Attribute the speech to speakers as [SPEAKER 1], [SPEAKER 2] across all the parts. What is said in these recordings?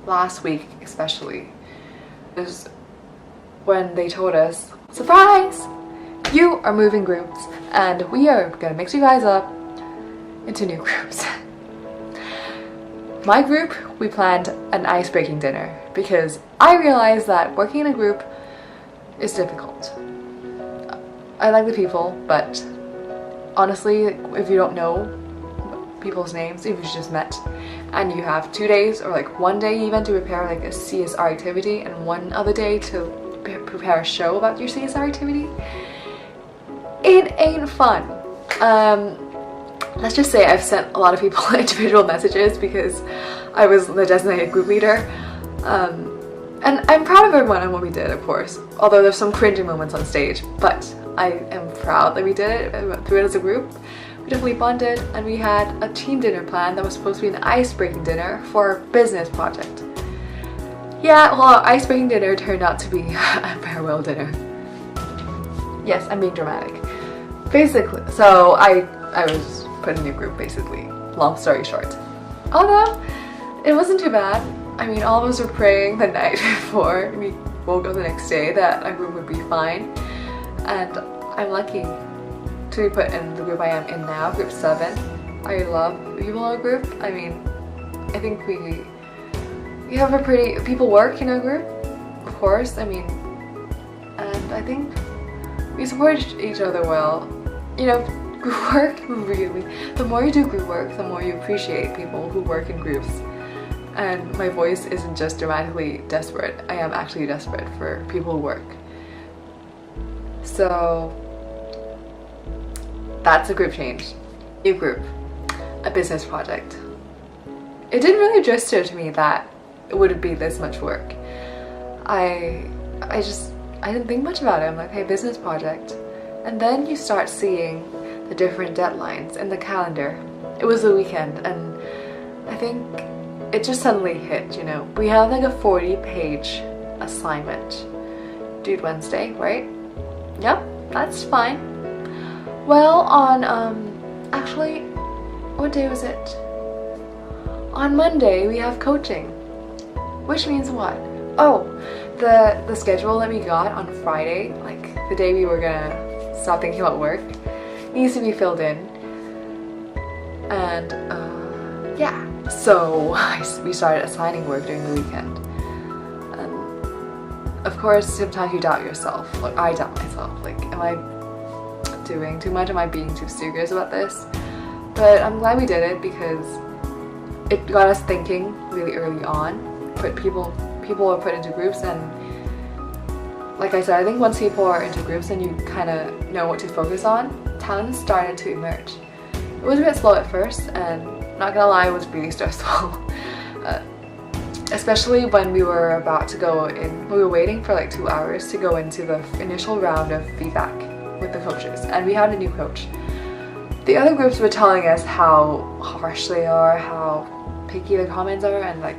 [SPEAKER 1] last week especially, is when they told us, surprise! You are moving groups and we are gonna mix you guys up into new groups. My group, we planned an ice-breaking dinner because I realized that working in a group is difficult. I like the people, but honestly, if you don't know people's names, if you just met and you have 2 days or like 1 day even to prepare like a CSR activity and 1 other day to prepare a show about your CSR activity, it ain't fun. Let's just say I've sent a lot of people individual messages because I was the designated group leader. And I'm proud of everyone and what we did, of course, although there's some cringing moments on stage, but I am proud that we did it. We went through it as a group. We definitely bonded, and we had a team dinner plan that was supposed to be an ice-breaking dinner for our business project. Yeah, well, our ice-breaking dinner turned out to be a farewell dinner. Yes, I'm being dramatic. Basically, so I was put in a new group, basically. Long story short. Although, it wasn't too bad. I mean, all of us were praying the night before we woke up the next day that our group would be fine. And I'm lucky to be put in the group I am in now, group 7. I love people in our group. I mean, I think we have a pretty, people work in our group, of course, I mean, and I think we support each other well. You know, group work, really, the more you do group work, the more you appreciate people who work in groups. And my voice isn't just dramatically desperate, I am actually desperate for people who work. So that's a group change. New group, a business project. It didn't really register to me that it would be this much work. I didn't think much about it. I'm like, hey, business project. And then you start seeing the different deadlines in the calendar. It was the weekend and I think it just suddenly hit, you know. We have like a 40-page assignment due Wednesday, right? Yep, that's fine. Well, on, actually, what day was it? On Monday, we have coaching. Which means what? Oh, the schedule that we got on Friday, like the day we were gonna stop thinking about work, needs to be filled in. And, yeah. So, we started assigning work during the weekend. And, of course, sometimes you doubt yourself. Like, I doubt myself. Like, am I doing too much? Am I being too serious about this? But I'm glad we did it because it got us thinking really early on. People are put into groups, and like I said, I think once people are into groups and you kind of know what to focus on, talent started to emerge. It was a bit slow at first, and not gonna lie, it was really stressful. Especially when we were about to go in, we were waiting for like 2 hours to go into the initial round of feedback with the coaches, and we had a new coach. The other groups were telling us how harsh they are, how picky the comments are, and like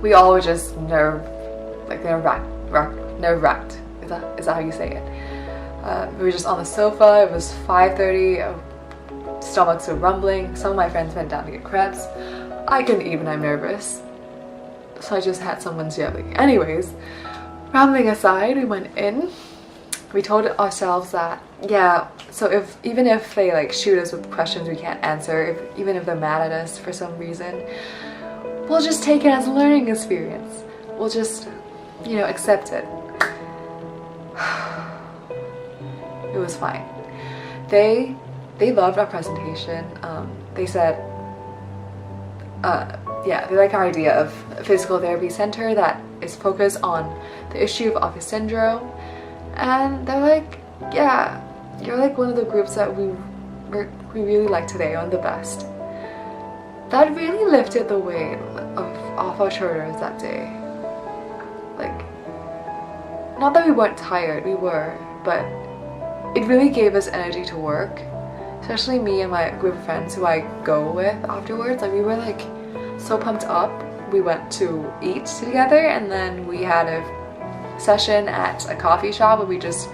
[SPEAKER 1] we all were just nerve-wracked. Is that how you say it? We were just on the sofa. It was 5:30. Stomachs were rumbling. Some of my friends went down to get crepes. I couldn't even. I'm nervous, so I just had someone's jelly. Anyways, rambling aside, we went in. We told ourselves that, yeah, so even if they like shoot us with questions we can't answer, even if they're mad at us for some reason, we'll just take it as a learning experience. We'll just, you know, accept it. It was fine. They loved our presentation. They said, yeah, they like our idea of a physical therapy center that is focused on the issue of office syndrome. And they're like, yeah, you're like one of the groups that we really like today, one of the best. That really lifted the weight off our shoulders that day. Like, not that we weren't tired, we were, but it really gave us energy to work. Especially me and my group of friends who I go with afterwards. Like, we were like so pumped up. We went to eat together, and then we had a session at a coffee shop where we just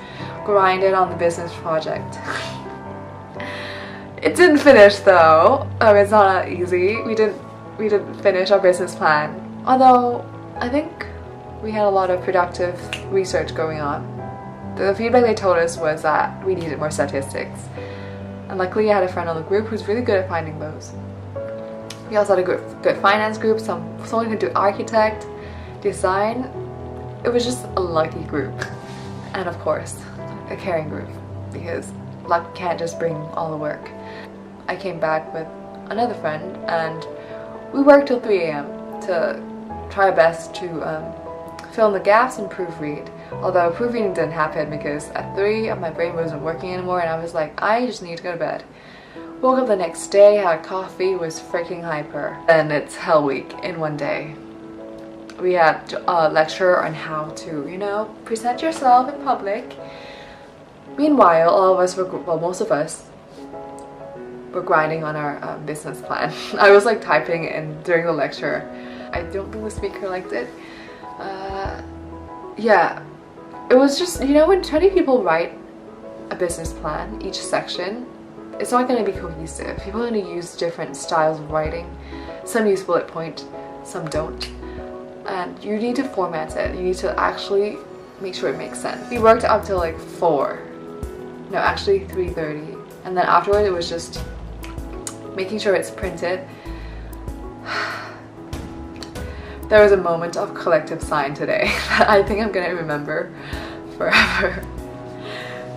[SPEAKER 1] grinded on the business project. It didn't finish though. It's not that easy. We didn't finish our business plan Although I think we had a lot of productive research going on. The feedback they told us was that we needed more statistics. And luckily I had a friend on the group who's really good at finding those. We also had a good finance group, someone who could do architect, design. It was just a lucky group. And of course, a caring group, because luck can't just bring all the work. I came back with another friend and we worked till 3 AM to try our best to fill in the gaps and proofread. Although proofreading didn't happen because at 3 my brain wasn't working anymore and I was like, I just need to go to bed. Woke up the next day, had coffee, was freaking hyper. And it's Hell Week in one day. We had a lecture on how to, you know, present yourself in public. Meanwhile, all of us were, well, most of us were grinding on our business plan. I was like typing in during the lecture. I don't think the speaker liked it. Yeah, it was just, you know, when 20 people write a business plan, each section, it's not going to be cohesive. People are going to use different styles of writing. Some use bullet point, some don't. And you need to format it. You need to actually make sure it makes sense. We worked up till like 4. No, actually 3:30. And then afterward it was just making sure it's printed. There was a moment of collective sign today that I think I'm gonna remember forever.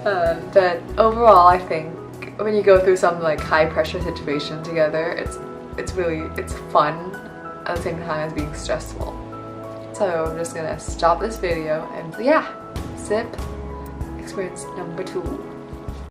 [SPEAKER 1] But overall, I think when you go through some like high pressure situation together, it's fun at the same time as being stressful. So I'm just gonna stop this video and yeah, sip experience number 2.